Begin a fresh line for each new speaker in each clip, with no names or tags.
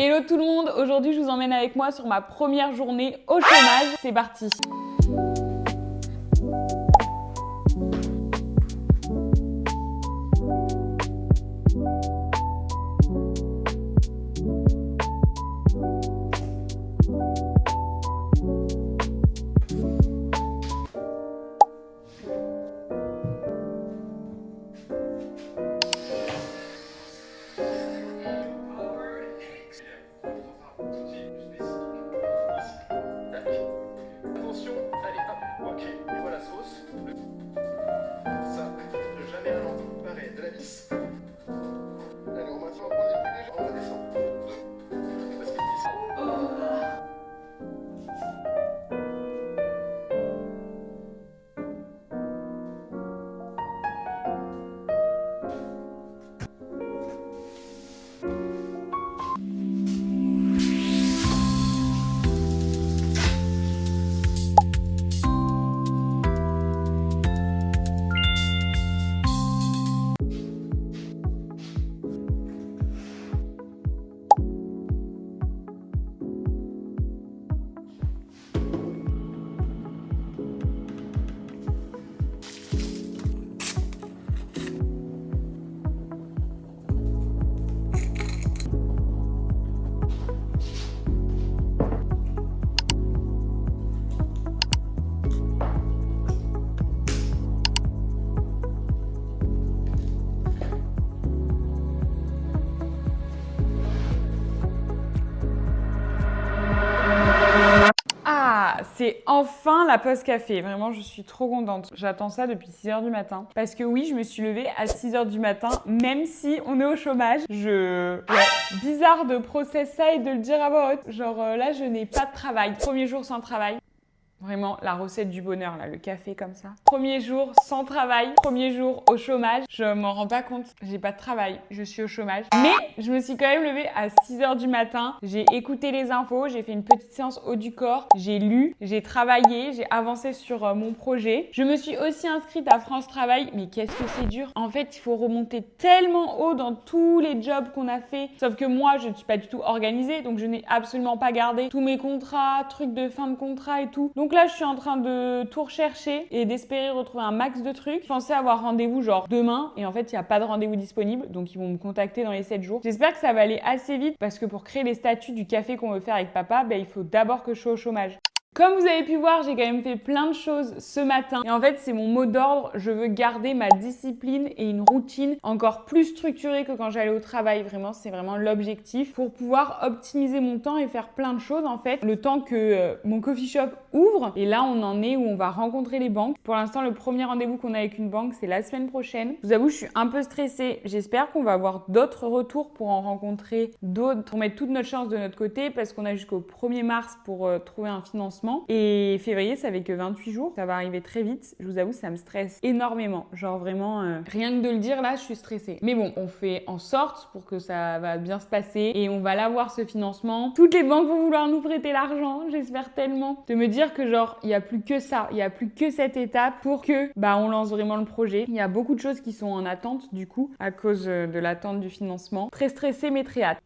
Hello tout le monde, aujourd'hui je vous emmène avec moi sur ma première journée au chômage. C'est parti. C'est enfin la pause café. Vraiment, je suis trop contente. J'attends ça depuis 6h du matin. Parce que oui, je me suis levée à 6h du matin, même si on est au chômage. Bizarre de process ça et de le dire à voix haute. Genre là, je n'ai pas de travail. Premier jour sans travail. Vraiment, la recette du bonheur, là, le café comme ça. Premier jour sans travail, premier jour au chômage. Je m'en rends pas compte, j'ai pas de travail, je suis au chômage. Mais je me suis quand même levée à 6h du matin. J'ai écouté les infos, j'ai fait une petite séance haut du corps. J'ai lu, j'ai travaillé, j'ai avancé sur mon projet. Je me suis aussi inscrite à France Travail. Mais qu'est-ce que c'est dur. En fait, il faut remonter tellement haut dans tous les jobs qu'on a fait. Sauf que moi, je ne suis pas du tout organisée. Donc, je n'ai absolument pas gardé tous mes contrats, trucs de fin de contrat et tout. Donc là, je suis en train de tout rechercher et d'espérer retrouver un max de trucs. Je pensais avoir rendez-vous genre demain et en fait, il n'y a pas de rendez-vous disponible. Donc, ils vont me contacter dans les 7 jours. J'espère que ça va aller assez vite parce que pour créer les statuts du café qu'on veut faire avec papa, il faut d'abord que je sois au chômage. Comme vous avez pu voir, j'ai quand même fait plein de choses ce matin. Et en fait, c'est mon mot d'ordre. Je veux garder ma discipline et une routine encore plus structurée que quand j'allais au travail. Vraiment, c'est vraiment l'objectif pour pouvoir optimiser mon temps et faire plein de choses en fait. Le temps que mon coffee shop ouvre. Et là, on en est où on va rencontrer les banques. Pour l'instant, le premier rendez-vous qu'on a avec une banque, c'est la semaine prochaine. Je vous avoue, je suis un peu stressée. J'espère qu'on va avoir d'autres retours pour en rencontrer d'autres, pour mettre toute notre chance de notre côté parce qu'on a jusqu'au 1er mars pour trouver un financement. Et février, ça fait que 28 jours. Ça va arriver très vite. Je vous avoue, ça me stresse énormément. Genre vraiment, rien que de le dire là, je suis stressée. Mais bon, on fait en sorte pour que ça va bien se passer et on va l'avoir ce financement. Toutes les banques vont vouloir nous prêter l'argent. J'espère tellement. De me dire que genre, il n'y a plus que ça. Il n'y a plus que cette étape pour que on lance vraiment le projet. Il y a beaucoup de choses qui sont en attente du coup à cause de l'attente du financement. Très stressée mais très hâte.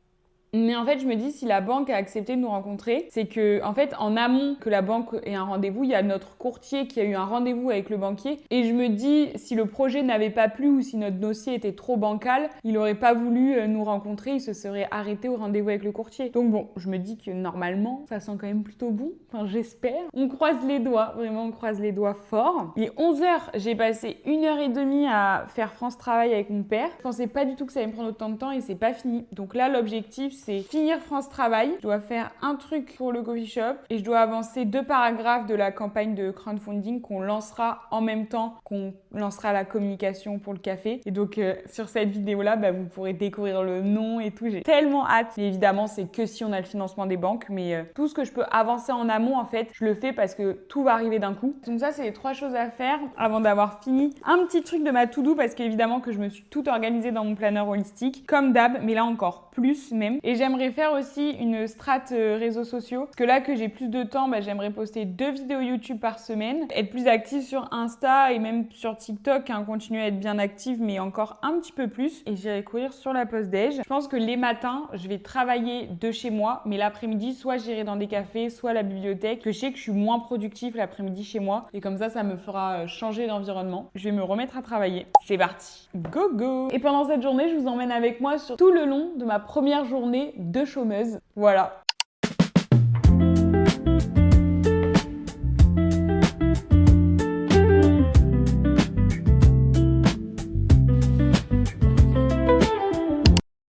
Mais en fait, je me dis, si la banque a accepté de nous rencontrer, c'est que, en fait, en amont que la banque ait un rendez-vous, il y a notre courtier qui a eu un rendez-vous avec le banquier. Et je me dis, si le projet n'avait pas plu ou si notre dossier était trop bancal, il n'aurait pas voulu nous rencontrer, il se serait arrêté au rendez-vous avec le courtier. Donc bon, je me dis que normalement, ça sent quand même plutôt bon. Enfin, j'espère. On croise les doigts, vraiment, on croise les doigts fort. Il est 11h, j'ai passé 1h30 à faire France Travail avec mon père. Je pensais pas du tout que ça allait me prendre autant de temps et c'est pas fini. Donc là, l'objectif, c'est finir France Travail. Je dois faire un truc pour le coffee shop et je dois avancer 2 paragraphes de la campagne de crowdfunding qu'on lancera en même temps qu'on lancera la communication pour le café. Et donc, sur cette vidéo-là, vous pourrez découvrir le nom et tout. J'ai tellement hâte. Et évidemment, c'est que si on a le financement des banques. Mais tout ce que je peux avancer en amont, en fait, je le fais parce que tout va arriver d'un coup. Donc ça, c'est les 3 choses à faire avant d'avoir fini un petit truc de ma to-do parce qu'évidemment que je me suis tout organisée dans mon planeur holistique, comme d'hab, mais là encore plus même. Et Et j'aimerais faire aussi une strat réseaux sociaux. Parce que là que j'ai plus de temps, j'aimerais poster 2 vidéos YouTube par semaine, être plus active sur Insta et même sur TikTok, continuer à être bien active, mais encore un petit peu plus. Et j'irai courir sur la pause déj. Je pense que les matins, je vais travailler de chez moi, mais l'après-midi, soit j'irai dans des cafés, soit à la bibliothèque, que je sais que je suis moins productive l'après-midi chez moi. Et comme ça me fera changer d'environnement. Je vais me remettre à travailler. C'est parti. Go go! Et pendant cette journée, je vous emmène avec moi sur tout le long de ma première journée de chômeuse. Voilà.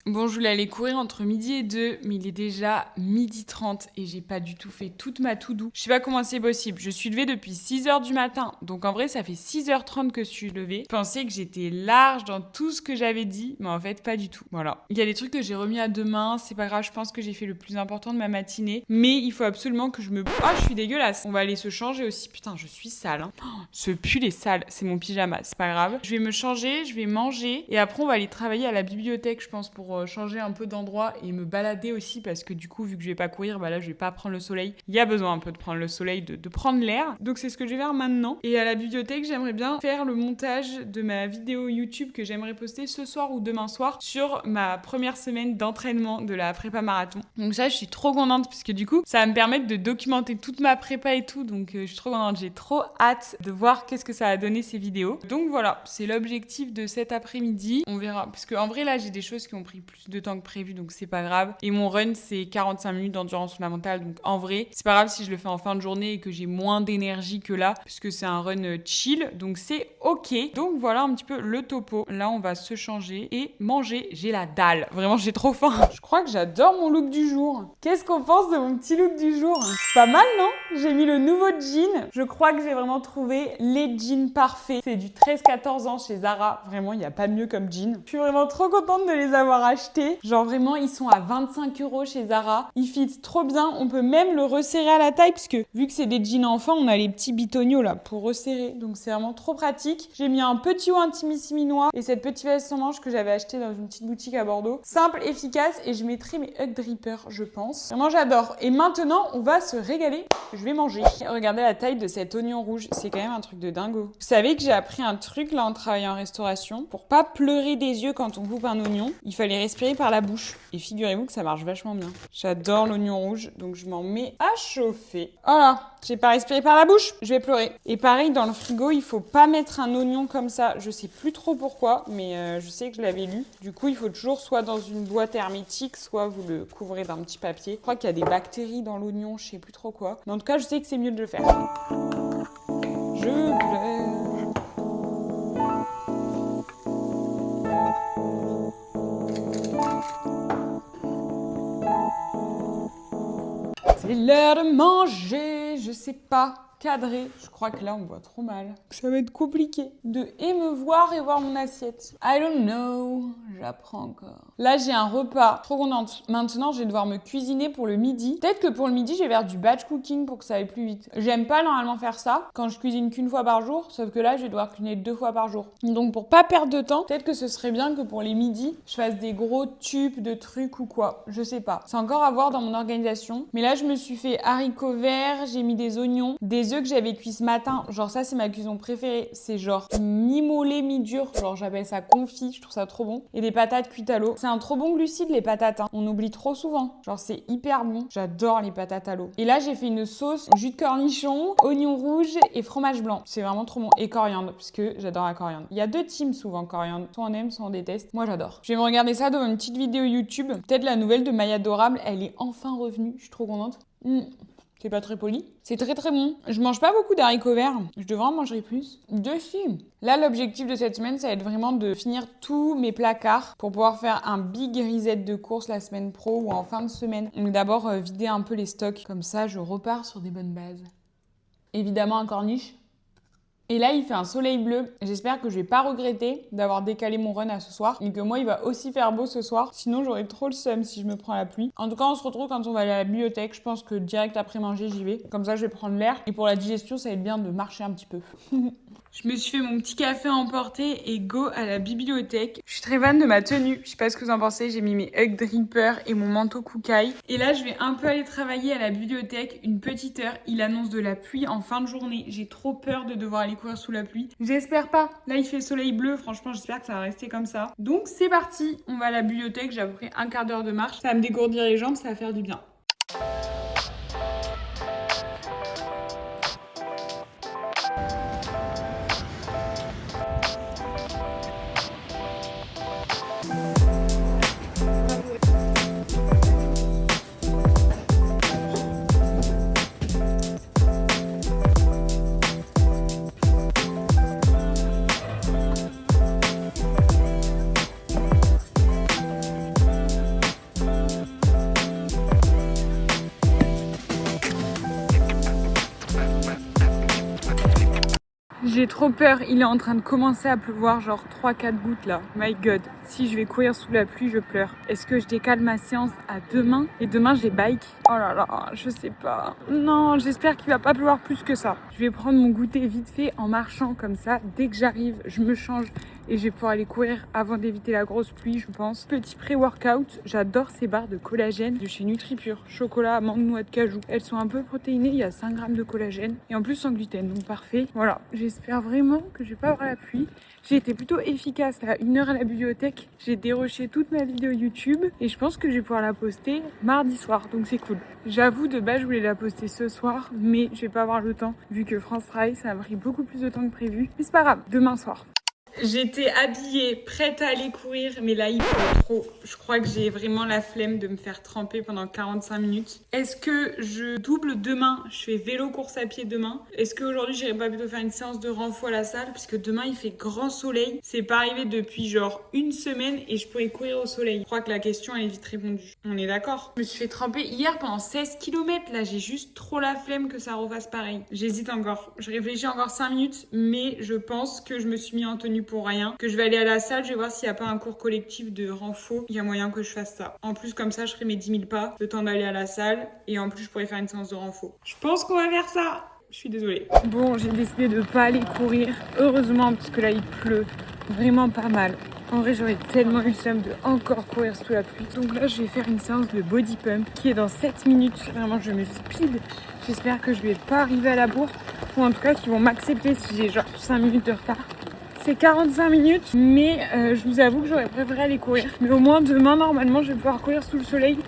Bon, je voulais aller courir entre midi et 2, mais il est déjà 12h30 et j'ai pas du tout fait toute ma to-do. Je sais pas comment c'est possible. Je suis levée depuis 6h du matin, donc en vrai, ça fait 6h30 que je suis levée. Je pensais que j'étais large dans tout ce que j'avais dit, mais en fait, pas du tout. Voilà. Il y a des trucs que j'ai remis à demain, c'est pas grave, je pense que j'ai fait le plus important de ma matinée, mais il faut absolument que je me... Ah, je suis dégueulasse. On va aller se changer aussi. Putain, je suis sale. Oh, ce pull est sale. C'est mon pyjama, c'est pas grave. Je vais me changer, je vais manger et après, on va aller travailler à la bibliothèque, je pense, pour changer un peu d'endroit et me balader aussi parce que du coup, vu que je vais pas courir, là, je vais pas prendre le soleil. Il y a besoin un peu de prendre le soleil, de prendre l'air. Donc, c'est ce que je vais faire maintenant. Et à la bibliothèque, j'aimerais bien faire le montage de ma vidéo YouTube que j'aimerais poster ce soir ou demain soir sur ma première semaine d'entraînement de la prépa marathon. Donc ça, je suis trop contente parce que du coup, ça va me permettre de documenter toute ma prépa et tout. Donc, je suis trop contente. J'ai trop hâte de voir qu'est-ce que ça a donné ces vidéos. Donc voilà, c'est l'objectif de cet après-midi. On verra. Parce qu'en vrai, là, j'ai des choses qui ont pris plus de temps que prévu, donc c'est pas grave. Et mon run, c'est 45 minutes d'endurance fondamentale, donc en vrai, c'est pas grave si je le fais en fin de journée et que j'ai moins d'énergie que là, puisque c'est un run chill, donc c'est ok. Donc voilà un petit peu le topo. Là, on va se changer et manger. J'ai la dalle. Vraiment, j'ai trop faim. Je crois que j'adore mon look du jour. Qu'est-ce qu'on pense de mon petit look du jour? C'est pas mal, non? J'ai mis le nouveau jean. Je crois que j'ai vraiment trouvé les jeans parfaits. C'est du 13-14 ans chez Zara. Vraiment, il n'y a pas mieux comme jean. Je suis vraiment trop contente de les avoir achetés. Genre vraiment, ils sont à 25 € chez Zara. Ils fit trop bien. On peut même le resserrer à la taille puisque vu que c'est des jeans enfants, on a les petits bitonios là pour resserrer. Donc c'est vraiment trop pratique. J'ai mis un petit haut intimissimi noir et cette petite veste sans manches que j'avais acheté dans une petite boutique à Bordeaux. Simple, efficace et je mettrai mes Hug Dripper, je pense. Vraiment, j'adore. Et maintenant, on va se régaler. Je vais manger. Regardez la taille de cet oignon rouge. C'est quand même un truc de dingo. Vous savez que j'ai appris un truc là en travaillant en restauration. Pour pas pleurer des yeux quand on coupe un oignon, il fallait respirer par la bouche. Et figurez-vous que ça marche vachement bien. J'adore l'oignon rouge, donc je m'en mets à chauffer. Oh là, j'ai pas respiré par la bouche, je vais pleurer. Et pareil, dans le frigo, il faut pas mettre un oignon comme ça. Je sais plus trop pourquoi, mais je sais que je l'avais lu. Du coup, il faut toujours soit dans une boîte hermétique, soit vous le couvrez d'un petit papier. Je crois qu'il y a des bactéries dans l'oignon, je sais plus trop quoi. Mais en tout cas, je sais que c'est mieux de le faire. Je pleure. C'est l'heure de manger, je sais pas. Cadré. Je crois que là, on voit trop mal. Ça va être compliqué de émeuvoir et voir mon assiette. I don't know. J'apprends encore. Là, j'ai un repas. Trop contente. Maintenant, je vais devoir me cuisiner pour le midi. Peut-être que pour le midi, je vais faire du batch cooking pour que ça aille plus vite. J'aime pas normalement faire ça quand je cuisine qu'une fois par jour. Sauf que là, je vais devoir cuisiner 2 fois par jour. Donc, pour pas perdre de temps, peut-être que ce serait bien que pour les midis, je fasse des gros tubes de trucs ou quoi. Je sais pas. C'est encore à voir dans mon organisation. Mais là, je me suis fait haricots verts. J'ai mis des oignons, des œufs que j'avais cuits ce matin, genre ça c'est ma cuisson préférée, c'est genre mi-mollet, mi-dur, genre j'appelle ça confit, je trouve ça trop bon. Et des patates cuites à l'eau. C'est un trop bon glucide les patates, hein. On oublie trop souvent. Genre c'est hyper bon, j'adore les patates à l'eau. Et là j'ai fait une sauce jus de cornichon, oignon rouge et fromage blanc. C'est vraiment trop bon. Et coriandre, parce que j'adore la coriandre. Il y a 2 teams souvent coriandre, soit on aime, soit on déteste. Moi j'adore. Je vais me regarder ça dans une petite vidéo YouTube. Peut-être la nouvelle de Maya Adorable, elle est enfin revenue, je suis trop contente. C'est pas très poli. C'est très très bon. Je mange pas beaucoup d'haricots verts. Je devrais en manger plus. Dessus. Là, l'objectif de cette semaine, ça va être vraiment de finir tous mes placards pour pouvoir faire un big reset de course la semaine pro ou en fin de semaine. Donc d'abord, vider un peu les stocks. Comme ça, je repars sur des bonnes bases. Évidemment, un corniche. Et là, il fait un soleil bleu. J'espère que je vais pas regretter d'avoir décalé mon run à ce soir et que moi, il va aussi faire beau ce soir. Sinon, j'aurais trop le seum si je me prends la pluie. En tout cas, on se retrouve quand on va aller à la bibliothèque. Je pense que direct après manger, j'y vais. Comme ça, je vais prendre l'air. Et pour la digestion, ça va être bien de marcher un petit peu. Je me suis fait mon petit café à emporter et go à la bibliothèque. Je suis très fan de ma tenue. Je sais pas ce que vous en pensez. J'ai mis mes Hug Dripper et mon manteau Kukai. Et là, je vais un peu aller travailler à la bibliothèque une petite heure. Il annonce de la pluie en fin de journée. J'ai trop peur de devoir aller courir sous la pluie. J'espère pas. Là, il fait soleil bleu. Franchement, j'espère que ça va rester comme ça. Donc, c'est parti. On va à la bibliothèque. J'ai à peu près un quart d'heure de marche. Ça va me dégourdir les jambes. Ça va faire du bien. J'ai trop peur, il est en train de commencer à pleuvoir, genre 3-4 gouttes là. My God, si je vais courir sous la pluie, je pleure. Est-ce que je décale ma séance à demain? Et demain, j'ai bike. Oh là là, je sais pas. Non, j'espère qu'il va pas pleuvoir plus que ça. Je vais prendre mon goûter vite fait en marchant comme ça. Dès que j'arrive, je me change et je vais pouvoir aller courir avant d'éviter la grosse pluie, je pense. Petit pré-workout, j'adore ces barres de collagène de chez NutriPure. Chocolat, amande, noix de cajou. Elles sont un peu protéinées, il y a 5 grammes de collagène et en plus sans gluten, donc parfait. Voilà, j'espère vraiment que je vais pas avoir la pluie. J'ai été plutôt efficace à 1 heure à la bibliothèque. J'ai déroché toute ma vidéo YouTube et je pense que je vais pouvoir la poster mardi soir, donc c'est cool. J'avoue, de base, je voulais la poster ce soir, mais je vais pas avoir le temps vu que France Travail, ça a pris beaucoup plus de temps que prévu. Mais c'est pas grave, demain soir. J'étais habillée, prête à aller courir, mais là il pleut trop. Je crois que j'ai vraiment la flemme de me faire tremper pendant 45 minutes. Est-ce que je double demain? Je fais vélo course à pied demain. Est-ce qu'aujourd'hui j'irai pas plutôt faire une séance de renfort à la salle? Puisque demain il fait grand soleil. C'est pas arrivé depuis genre 1 semaine et je pourrais courir au soleil. Je crois que la question elle est vite répondue. On est d'accord? Je me suis fait tremper hier pendant 16 km. Là j'ai juste trop la flemme que ça refasse pareil. J'hésite encore. Je réfléchis encore 5 minutes, mais je pense que je me suis mis en tenue pour rien, que je vais aller à la salle, je vais voir s'il n'y a pas un cours collectif de renfort, il y a moyen que je fasse ça. En plus comme ça je ferai mes 10 000 pas, le temps d'aller à la salle et en plus je pourrais faire une séance de renfort. Je pense qu'on va faire ça. Je suis désolée. Bon, j'ai décidé de pas aller courir, heureusement parce que là il pleut vraiment pas mal. En vrai, j'aurais tellement eu le seum de encore courir sous la pluie. Donc là, je vais faire une séance de body pump qui est dans 7 minutes. Vraiment, je me speed. J'espère que je vais pas arriver à la bourre ou en tout cas qu'ils vont m'accepter si j'ai genre 5 minutes de retard. C'est 45 minutes, mais je vous avoue que j'aurais préféré aller courir. Mais au moins demain, normalement, je vais pouvoir courir sous le soleil.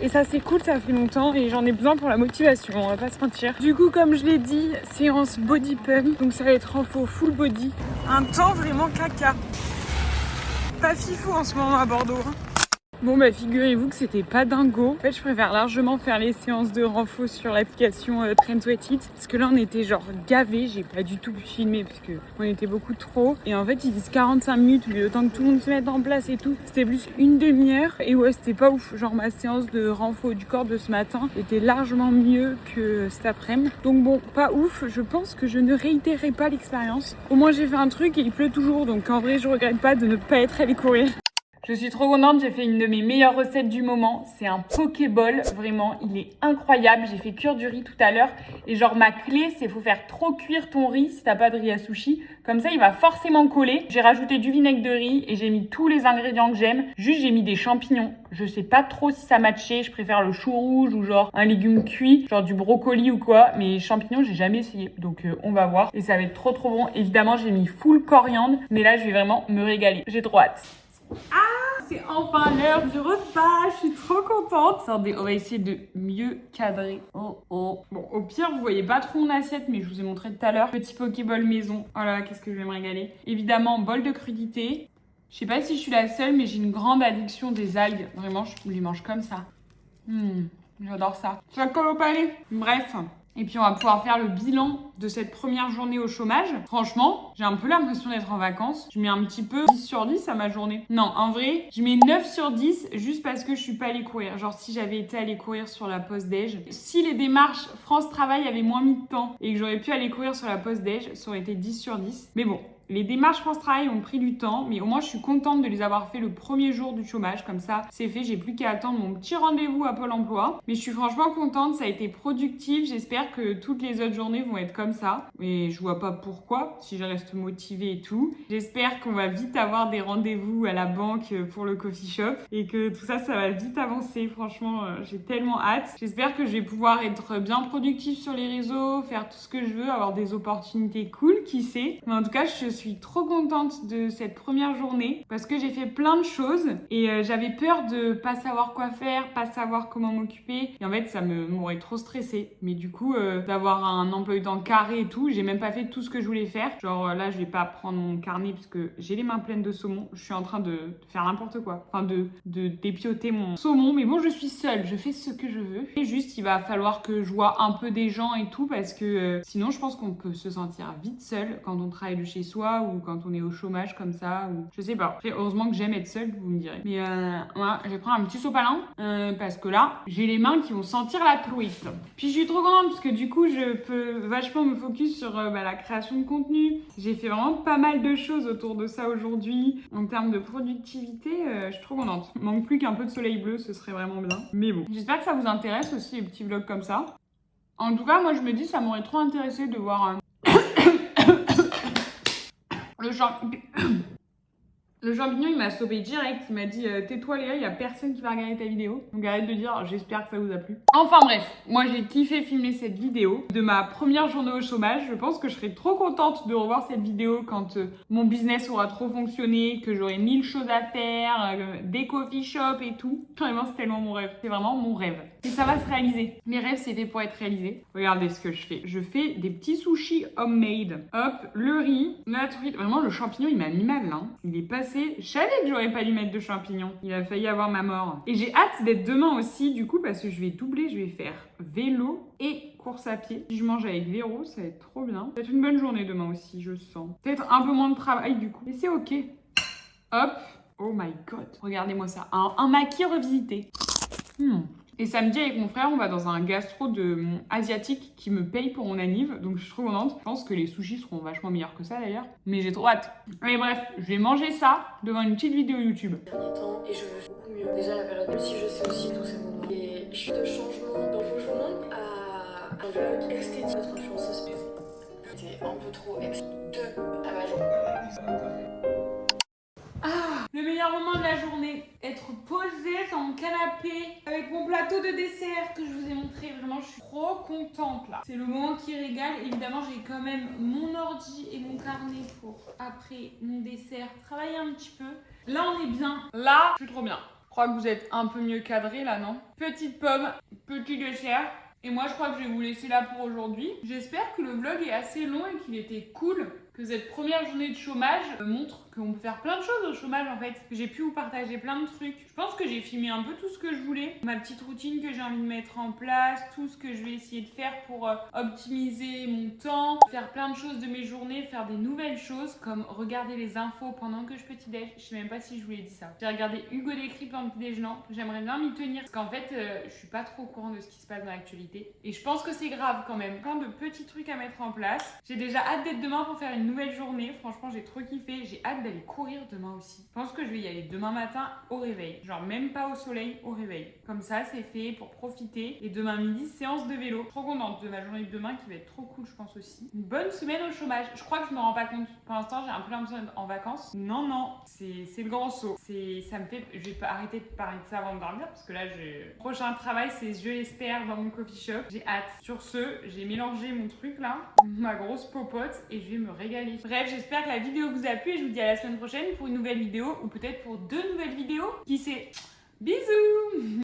Et ça, c'est cool, ça fait longtemps et j'en ai besoin pour la motivation, on va pas se mentir. Du coup, comme je l'ai dit, séance body pump, donc ça va être en faux full body. Un temps vraiment caca. Pas fifou en ce moment à Bordeaux. Bon bah figurez-vous que c'était pas dingo. En fait je préfère largement faire les séances de renfort sur l'application Trend Sweat It parce que là on était genre gavés, j'ai pas du tout pu filmer parce que on était beaucoup trop et en fait ils disent 45 minutes mais le temps que tout le monde se mette en place et tout c'était plus une demi-heure et ouais c'était pas ouf, genre ma séance de renfort du corps de ce matin était largement mieux que cet après-midi donc bon pas ouf, je pense que je ne réitérerai pas l'expérience. Au moins j'ai fait un truc et il pleut toujours donc en vrai je regrette pas de ne pas être allée courir. Je suis trop contente, j'ai fait une de mes meilleures recettes du moment. C'est un pokéball, vraiment, il est incroyable. J'ai fait cuire du riz tout à l'heure. Et genre ma clé, c'est faut faire trop cuire ton riz si t'as pas de riz à sushi. Comme ça, il va forcément coller. J'ai rajouté du vinaigre de riz et j'ai mis tous les ingrédients que j'aime. Juste, j'ai mis des champignons. Je sais pas trop si ça matchait. Je préfère le chou rouge ou genre un légume cuit, genre du brocoli ou quoi. Mais champignons, j'ai jamais essayé. Donc on va voir. Et ça va être trop trop bon. Évidemment, j'ai mis full coriandre. Mais là, je vais vraiment me régaler. J'ai trop hâte. Ah, c'est enfin l'heure du repas, je suis trop contente. Attendez, on va essayer de mieux cadrer. Oh. Bon, au pire, vous voyez pas trop mon assiette, mais je vous ai montré tout à l'heure. Petit pokéball maison. Oh là là, qu'est-ce que je vais me régaler. Évidemment, bol de crudité. Je sais pas si je suis la seule, mais j'ai une grande addiction des algues. Vraiment, je les mange comme ça. J'adore ça. Ça colle au palais. Bref. Et puis on va pouvoir faire le bilan de cette première journée au chômage. Franchement, j'ai un peu l'impression d'être en vacances. Je mets un petit peu 10 sur 10 à ma journée. Non, en vrai, je mets 9 sur 10 juste parce que je suis pas allée courir. Genre si j'avais été allée courir sur la pause déj. Si les démarches France Travail avaient moins mis de temps et que j'aurais pu aller courir sur la pause déj, ça aurait été 10 sur 10. Mais bon. Les démarches France Travail ont pris du temps, mais au moins je suis contente de les avoir fait le premier jour du chômage. Comme ça, c'est fait, j'ai plus qu'à attendre mon petit rendez-vous à Pôle emploi. Mais je suis franchement contente, ça a été productif. J'espère que toutes les autres journées vont être comme ça. Et je vois pas pourquoi, si je reste motivée et tout. J'espère qu'on va vite avoir des rendez-vous à la banque pour le coffee shop et que tout ça, ça va vite avancer. Franchement, j'ai tellement hâte. J'espère que je vais pouvoir être bien productive sur les réseaux, faire tout ce que je veux, avoir des opportunités cool, qui sait. Mais en tout cas, je suis trop contente de cette première journée parce que j'ai fait plein de choses et j'avais peur de pas savoir quoi faire, pas savoir comment m'occuper et en fait ça m'aurait trop stressée. Mais du coup d'avoir un emploi du temps carré et tout, j'ai même pas fait tout ce que je voulais faire. Genre là je vais pas prendre mon carnet parce que j'ai les mains pleines de saumon, je suis en train de faire n'importe quoi, enfin de dépioter mon saumon, mais bon je suis seule, je fais ce que je veux et juste il va falloir que je vois un peu des gens et tout parce que sinon je pense qu'on peut se sentir vite seul quand on travaille de chez soi ou quand on est au chômage comme ça ou je sais pas. Après, heureusement que j'aime être seule, vous me direz. Mais voilà, je vais prendre un petit sopalin parce que là, j'ai les mains qui vont sentir la truite. Puis je suis trop contente parce que du coup, je peux vachement me focus sur la création de contenu. J'ai fait vraiment pas mal de choses autour de ça aujourd'hui. En termes de productivité, je suis trop contente. Il manque plus qu'un peu de soleil bleu, ce serait vraiment bien. Mais bon, j'espère que ça vous intéresse aussi les petits vlogs comme ça. En tout cas, moi je me dis ça m'aurait trop intéressé de voir le champignon, il m'a stoppé direct. Il m'a dit tais-toi Léa, il y a personne qui va regarder ta vidéo. Donc arrête de dire j'espère que ça vous a plu. Enfin bref, moi j'ai kiffé filmer cette vidéo de ma première journée au chômage. Je pense que je serai trop contente de revoir cette vidéo quand mon business aura trop fonctionné, que j'aurai 1000 choses à faire, des coffee shops et tout. Vraiment, c'est tellement mon rêve. C'est vraiment mon rêve. Et ça va se réaliser. Mes rêves, c'est fait pour être réalisés. Regardez ce que je fais. Je fais des petits sushis homemade. Hop, le riz, la truite. Vraiment, le champignon, il m'a mis mal là. Il est passé. Je savais que j'aurais pas dû mettre de champignons. Il a failli avoir ma mort. Et j'ai hâte d'être demain aussi, du coup, parce que je vais doubler. Je vais faire vélo et course à pied. Si je mange avec Véro, ça va être trop bien. Ça va être une bonne journée demain aussi, je sens. Peut-être un peu moins de travail du coup. Mais c'est ok. Hop. Oh my god. Regardez-moi ça. Un maquis revisité. Et samedi, avec mon frère, on va dans un gastro asiatique qui me paye pour mon anniv. Donc, je suis trop contente. Je pense que les sushis seront vachement meilleurs que ça, d'ailleurs. Mais j'ai trop hâte. Mais bref, je vais manger ça devant une petite vidéo YouTube.
Dernier temps, et je veux beaucoup mieux. Déjà, la période, même si je sais aussi tous ces moments. Et je suis de changement dans vos journaux à un vlog esthétique. Notre influenceuse c'était un peu trop de à ma journée.
Le meilleur moment de la journée, être posée sur mon canapé avec mon plateau de dessert que je vous ai montré. Vraiment, je suis trop contente là. C'est le moment qui régale. Évidemment, j'ai quand même mon ordi et mon carnet pour, après mon dessert, travailler un petit peu. Là, on est bien. Là, je suis trop bien. Je crois que vous êtes un peu mieux cadré là, non? Petite pomme, petit dessert. Et moi, je crois que je vais vous laisser là pour aujourd'hui. J'espère que le vlog est assez long et qu'il était cool. Que cette première journée de chômage montre qu'on peut faire plein de choses au chômage en fait. Que j'ai pu vous partager plein de trucs. Je pense que j'ai filmé un peu tout ce que je voulais. Ma petite routine que j'ai envie de mettre en place. Tout ce que je vais essayer de faire pour optimiser mon temps. Faire plein de choses de mes journées. Faire des nouvelles choses comme regarder les infos pendant que je petit déj. Je sais même pas si je vous l'ai dit ça. J'ai regardé Hugo Décrypte en petit déjeunant. J'aimerais bien m'y tenir. Parce qu'en fait, je suis pas trop au courant de ce qui se passe dans l'actualité. Et je pense que c'est grave quand même. Plein de petits trucs à mettre en place. J'ai déjà hâte d'être demain pour faire une nouvelle journée. Franchement, j'ai trop kiffé. J'ai hâte d'aller courir demain aussi. Je pense que je vais y aller demain matin au réveil. Genre même pas au soleil, au réveil. Comme ça, c'est fait pour profiter. Et demain midi, séance de vélo. Trop contente de ma journée de demain qui va être trop cool, je pense aussi. Une bonne semaine au chômage. Je crois que je me rends pas compte. Pour l'instant, j'ai un peu l'impression d'être en vacances. Non, c'est le grand saut. Ça me fait... Je vais pas arrêter de parler de ça avant de dormir parce que là, le prochain travail, c'est je l'espère dans mon coffee shop. J'ai hâte. Sur ce, j'ai mélangé mon truc là, ma grosse popote et je vais me régaler. Bref, j'espère que la vidéo vous a plu et je vous dis à la semaine prochaine pour une nouvelle vidéo ou peut-être pour 2 nouvelles vidéos. Qui sait? Bisous!